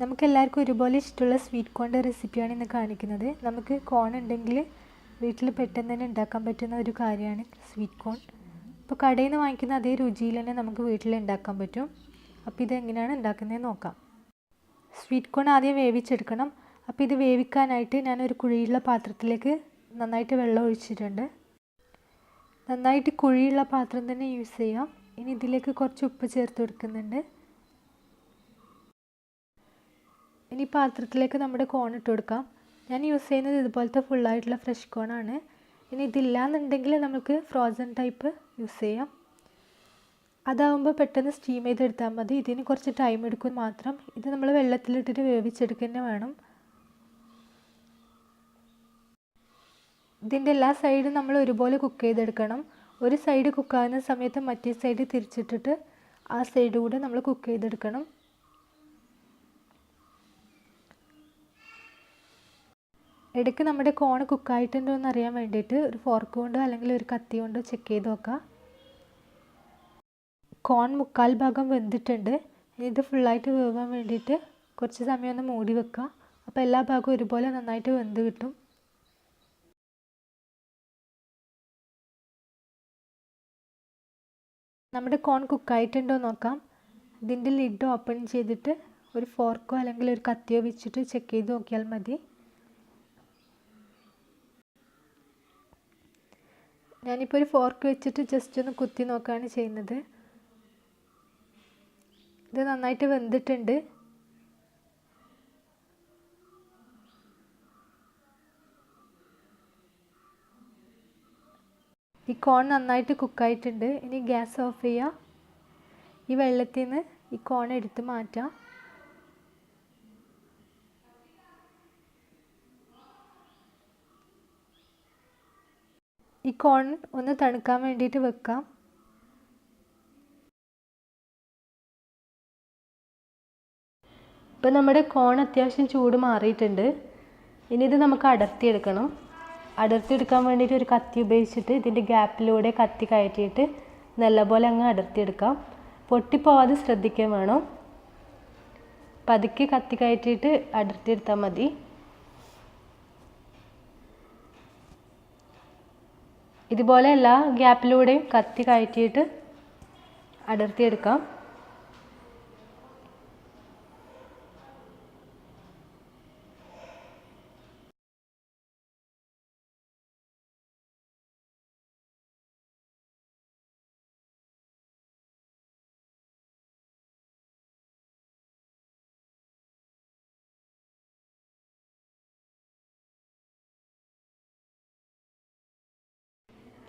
നമുക്കെല്ലാവർക്കും ഒരുപോലെ ഇഷ്ടമുള്ള സ്വീറ്റ് കോണിൻ്റെ റെസിപ്പിയാണ് ഇന്ന് കാണിക്കുന്നത്. നമുക്ക് കോൺ ഉണ്ടെങ്കിൽ വീട്ടിൽ പെട്ടെന്ന് തന്നെ ഉണ്ടാക്കാൻ പറ്റുന്ന ഒരു കാര്യമാണ് സ്വീറ്റ് കോൺ. ഇപ്പോൾ കടയിൽ നിന്ന് വാങ്ങിക്കുന്ന അതേ രുചിയിൽ തന്നെ നമുക്ക് വീട്ടിൽ ഉണ്ടാക്കാൻ പറ്റും. അപ്പോൾ ഇതെങ്ങനെയാണ് ഉണ്ടാക്കുന്നതെന്ന് നോക്കാം. സ്വീറ്റ് കോൺ ആദ്യം വേവിച്ചെടുക്കണം. അപ്പോൾ ഇത് വേവിക്കാനായിട്ട് ഞാനൊരു കുഴിയുള്ള പാത്രത്തിലേക്ക് നന്നായിട്ട് വെള്ളം ഒഴിച്ചിട്ടുണ്ട്. നന്നായിട്ട് കുഴിയുള്ള പാത്രം തന്നെ യൂസ് ചെയ്യാം. ഇനി ഇതിലേക്ക് കുറച്ച് ഉപ്പ് ചേർത്ത് കൊടുക്കുന്നുണ്ട്. ഇനി പാത്രത്തിലേക്ക് നമ്മുടെ കോൺ ഇട്ട് കൊടുക്കാം. ഞാൻ യൂസ് ചെയ്യുന്നത് ഇതുപോലത്തെ ഫുള്ളായിട്ടുള്ള ഫ്രഷ് കോണാണ്. ഇനി ഇതില്ലാന്നുണ്ടെങ്കിൽ നമുക്ക് ഫ്രോസൺ ടൈപ്പ് യൂസ് ചെയ്യാം. അതാവുമ്പോൾ പെട്ടെന്ന് സ്റ്റീം ചെയ്തെടുത്താൽ മതി. ഇതിന് കുറച്ച് ടൈം എടുക്കും മാത്രം. ഇത് നമ്മൾ വെള്ളത്തിലിട്ടിട്ട് വേവിച്ചെടുക്കുക തന്നെ വേണം. ഇതിൻ്റെ എല്ലാ സൈഡും നമ്മൾ ഒരുപോലെ കുക്ക് ചെയ്തെടുക്കണം. ഒരു സൈഡ് കുക്കാകുന്ന സമയത്ത് മറ്റേ സൈഡ് തിരിച്ചിട്ടിട്ട് ആ സൈഡ് കൂടെ നമ്മൾ കുക്ക് ചെയ്തെടുക്കണം. ഇടയ്ക്ക് നമ്മുടെ കോൺ കുക്കായിട്ടുണ്ടോ എന്ന് അറിയാൻ വേണ്ടിയിട്ട് ഒരു ഫോർക്ക് കൊണ്ടോ അല്ലെങ്കിൽ ഒരു കത്തി കൊണ്ടോ ചെക്ക് ചെയ്ത് നോക്കാം. കോൺ 3/4 ഭാഗം വെന്തിട്ടുണ്ട്. ഇത് ഫുള്ളായിട്ട് വേവാൻ വേണ്ടിയിട്ട് കുറച്ച് സമയം ഒന്ന് മൂടി വെക്കുക. അപ്പോൾ എല്ലാ ഭാഗവും ഒരുപോലെ നന്നായിട്ട് വെന്ത് കിട്ടും. നമ്മുടെ കോൺ കുക്കായിട്ടുണ്ടോ നോക്കാം. ഇതിൻ്റെ ലിഡ് ഓപ്പൺ ചെയ്തിട്ട് ഒരു ഫോർക്കോ അല്ലെങ്കിൽ ഒരു കത്തിയോ വെച്ചിട്ട് ചെക്ക് ചെയ്ത് നോക്കിയാൽ മതി. ഞാനിപ്പോൾ ഒരു ഫോർക്ക് വെച്ചിട്ട് ജസ്റ്റ് ഒന്ന് കുത്തി നോക്കുകയാണ് ചെയ്യുന്നത്. ഇത് നന്നായിട്ട് വെന്തിട്ടുണ്ട്. ഈ കോൺ നന്നായിട്ട് കുക്കായിട്ടുണ്ട്. ഇനി ഗ്യാസ് ഓഫ് ചെയ്യുക. ഈ വെള്ളത്തിൽ നിന്ന് ഈ കോൺ എടുത്ത് മാറ്റാം. ഈ കോൺ ഒന്ന് തണുക്കാൻ വേണ്ടിയിട്ട് വെക്കാം. ഇപ്പോൾ നമ്മുടെ കോൺ അത്യാവശ്യം ചൂട് മാറിയിട്ടുണ്ട്. ഇനി ഇത് നമുക്ക് അടർത്തിയെടുക്കണം. അടർത്തിയെടുക്കാൻ വേണ്ടിയിട്ട് ഒരു കത്തി ഉപയോഗിച്ചിട്ട് ഇതിൻ്റെ ഗ്യാപ്പിലൂടെ കത്തി കയറ്റിയിട്ട് നല്ലപോലെ അങ്ങ് അടർത്തിയെടുക്കാം. പൊട്ടിപ്പോവാതെ ശ്രദ്ധിക്കാൻ വേണം. പതുക്കെ കത്തി കയറ്റിയിട്ട് അടർത്തിയെടുത്താൽ മതി. ഇതുപോലെ എല്ലാ ഗ്യാപ്പിലൂടെയും കത്തി കയറ്റിയിട്ട് അടർത്തിയെടുക്കാം.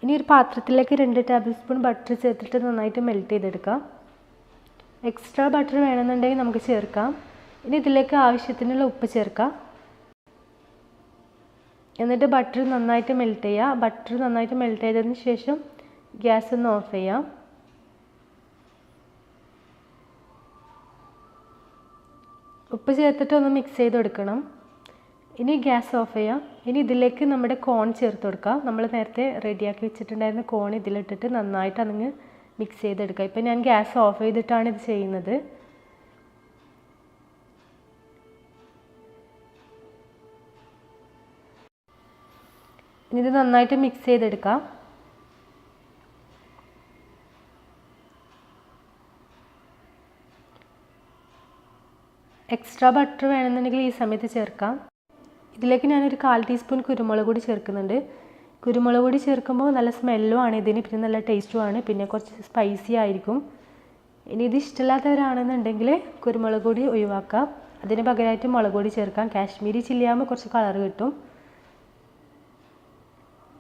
ഇനി ഒരു പാത്രത്തിലേക്ക് 2 ടേബിൾ സ്പൂൺ ബട്ടർ ചേർത്തിട്ട് നന്നായിട്ട് മെൽറ്റ് ചെയ്തെടുക്കാം. എക്സ്ട്രാ ബട്ടർ വേണമെന്നുണ്ടെങ്കിൽ നമുക്ക് ചേർക്കാം. ഇനി ഇതിലേക്ക് ആവശ്യത്തിനുള്ള ഉപ്പ് ചേർക്കാം. എന്നിട്ട് ബട്ടർ നന്നായിട്ട് മെൽറ്റ് ചെയ്യുക. ബട്ടർ നന്നായിട്ട് മെൽറ്റ് ചെയ്തതിന് ശേഷം ഗ്യാസ് ഒന്ന് ഓഫ് ചെയ്യാം. ഉപ്പ് ചേർത്തിട്ട് ഒന്ന് മിക്സ് ചെയ്ത് കൊടുക്കണം. ഇനി ഗ്യാസ് ഓഫ് ചെയ്യാം. ഇനി ഇതിലേക്ക് നമ്മുടെ കോൺ ചേർത്ത് കൊടുക്കാം. നമ്മൾ നേരത്തെ റെഡിയാക്കി വെച്ചിട്ടുണ്ടായിരുന്ന കോൺ ഇതിലിട്ടിട്ട് നന്നായിട്ട് അതങ്ങ് മിക്സ് ചെയ്തെടുക്കുക. ഇപ്പം ഞാൻ ഗ്യാസ് ഓഫ് ചെയ്തിട്ടാണ് ഇത് ചെയ്യുന്നത്. ഇനി ഇത് നന്നായിട്ട് മിക്സ് ചെയ്തെടുക്കാം. എക്സ്ട്രാ ബട്ടർ വേണമെന്നുണ്ടെങ്കിൽ ഈ സമയത്ത് ചേർക്കാം. ഇതിലേക്ക് ഞാനൊരു 1/4 ടീസ്പൂൺ കുരുമുളക് പൊടി ചേർക്കുന്നുണ്ട്. കുരുമുളക് പൊടി ചേർക്കുമ്പോൾ നല്ല സ്മെല്ലും ആണ് ഇതിന്, പിന്നെ നല്ല ടേസ്റ്റുമാണ്, പിന്നെ കുറച്ച് സ്പൈസി ആയിരിക്കും. ഇനി ഇത് ഇഷ്ടമില്ലാത്തവരാണെന്നുണ്ടെങ്കിൽ കുരുമുളക് പൊടി ഒഴിവാക്കാം. അതിന് പകരമായിട്ട് മുളക് പൊടി ചേർക്കാം. കാശ്മീരി ചില്ലി ആകുമ്പോൾ കുറച്ച് കളർ കിട്ടും.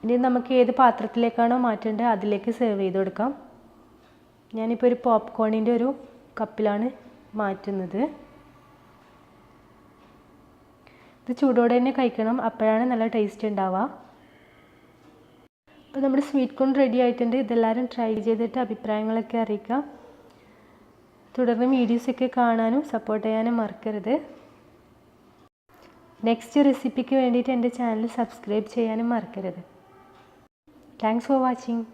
ഇനി നമുക്ക് ഏത് പാത്രത്തിലേക്കാണോ മാറ്റേണ്ടത് അതിലേക്ക് സെർവ് ചെയ്ത് കൊടുക്കാം. ഞാനിപ്പോൾ ഒരു പോപ്കോണിൻ്റെ ഒരു കപ്പിലാണ് മാറ്റുന്നത്. ഇത് ചൂടോടെ തന്നെ കഴിക്കണം. അപ്പോഴാണ് നല്ല ടേസ്റ്റ് ഉണ്ടാവുക. അപ്പോൾ നമ്മുടെ സ്വീറ്റ് കോൺ റെഡി ആയിട്ടുണ്ട്. ഇതെല്ലാവരും ട്രൈ ചെയ്തിട്ട് അഭിപ്രായങ്ങളൊക്കെ അറിയിക്കാം. തുടർന്ന് വീഡിയോസൊക്കെ കാണാനും സപ്പോർട്ട് ചെയ്യാനും മറക്കരുത്. നെക്സ്റ്റ് റെസിപ്പിക്ക് വേണ്ടിയിട്ട് എൻ്റെ ചാനൽ സബ്സ്ക്രൈബ് ചെയ്യാനും മറക്കരുത്. Thanks for watching.